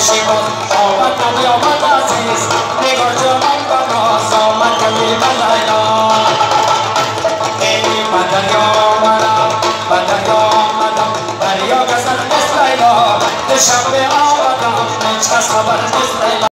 شیباز آمد نمی آمد عزیز نگار جانم بناز آمد کمی بلیلا ای بدریا آمدم بدریا آمدم دریا گذر مثل لیلا دو شب آمدم هیچ کس خبر نیست لیلا